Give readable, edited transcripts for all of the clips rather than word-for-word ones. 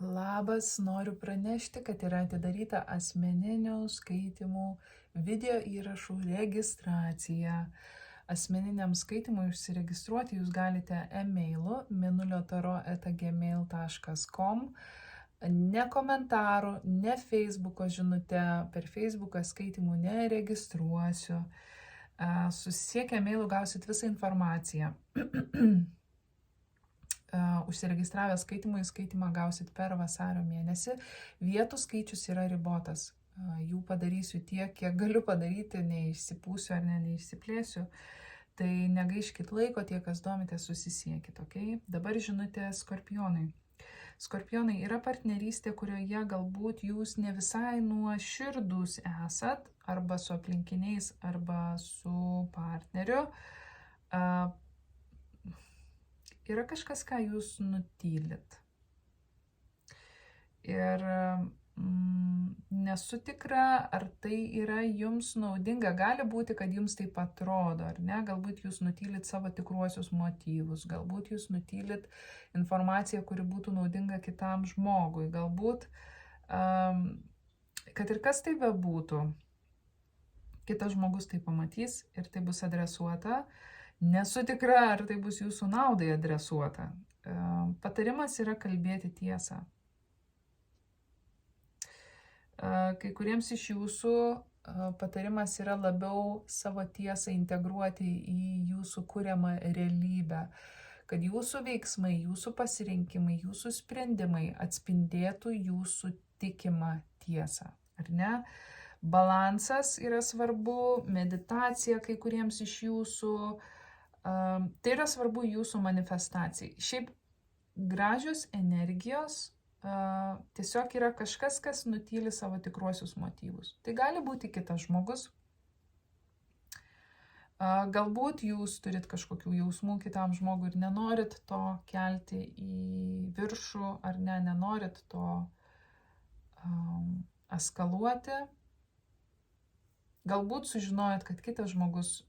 Labas, noriu pranešti, kad yra atidaryta asmeninių skaitimų video įrašų registracija. Asmeniniam skaitimui užsiregistruoti jūs galite e-mailu minuliotaro@gmail.com. Ne komentaru, ne Facebooko žinute, per Facebooką skaitimų neregistruosiu. Susisiekę e-mailu gausit visą informaciją. Užsiregistravę skaitimui skaitimą gausit per vasario mėnesį. Vietų skaičius yra ribotas. Jų padarysiu tiek, kiek galiu padaryti, neišsipūsiu ar neišsiplėsiu. Tai negaiškit laiko, tie, kas domitės, susisiekit, ok? Dabar žinutė Skorpionai. Skorpionai, yra partnerystė, kurioje galbūt jūs ne visai nuoširdūs esat, arba su aplinkiniais, arba su partneriu. Yra kažkas, ką jūs nutylit. Ir nesu tikra, ar tai yra jums naudinga. Gali būti, kad jums taip atrodo, ar ne? Galbūt jūs nutylit savo tikruosius motyvus. Galbūt jūs nutylit informaciją, kuri būtų naudinga kitam žmogui. Galbūt, kad ir kas tai bebūtų, kitas žmogus tai pamatys ir tai bus adresuota. Nesu tikra, ar tai bus jūsų naudai adresuota. Patarimas yra kalbėti tiesą. Kai kuriems iš jūsų patarimas yra labiau savo tiesą integruoti į jūsų kuriamą realybę, kad jūsų veiksmai, jūsų pasirinkimai, jūsų sprendimai atspindėtų jūsų tikimą tiesą, ar ne? Balansas yra svarbu, meditacija kai kuriems iš jūsų. Tai yra svarbu jūsų manifestacijai. Šiaip gražios energijos tiesiog yra kažkas, kas nutyli savo tikruosius motyvus. Tai gali būti kitas žmogus. Galbūt jūs turit kažkokių jausmų kitam žmogui ir nenorit to kelti į viršų, ar ne, nenorit to eskaluoti. Galbūt sužinojot, kad kitas žmogus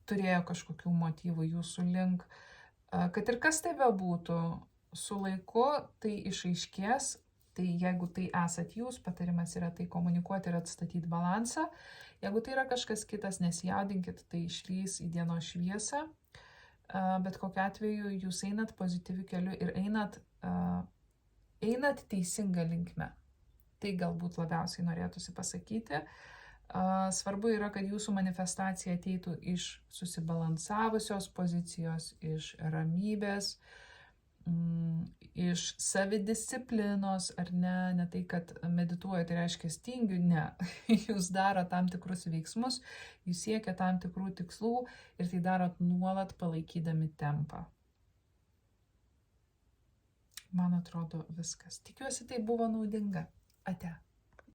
turėjo kažkokių motyvų jūsų link. Kad ir kas tai bebūtų, su laiku tai išaiškės, tai jeigu tai esat jūs, patarimas yra tai komunikuoti ir atstatyti balansą. Jeigu tai yra kažkas kitas, nesijaudinkit, tai išlys į dienos šviesą. Bet kokiu atveju jūs einat pozityviu keliu ir einat teisinga linkme. Tai galbūt labiausiai norėtųsi pasakyti. Svarbu yra, kad jūsų manifestacija ateitų iš susibalansavusios pozicijos, iš ramybės, iš savidisciplinos, ar ne, ne tai, kad medituoju, tai reiškia tingiu, ne. Jūs daro tam tikrus veiksmus, jūs siekia tam tikrų tikslų ir tai darot nuolat palaikydami tempą. Man atrodo viskas. Tikiuosi, tai buvo naudinga. Ate.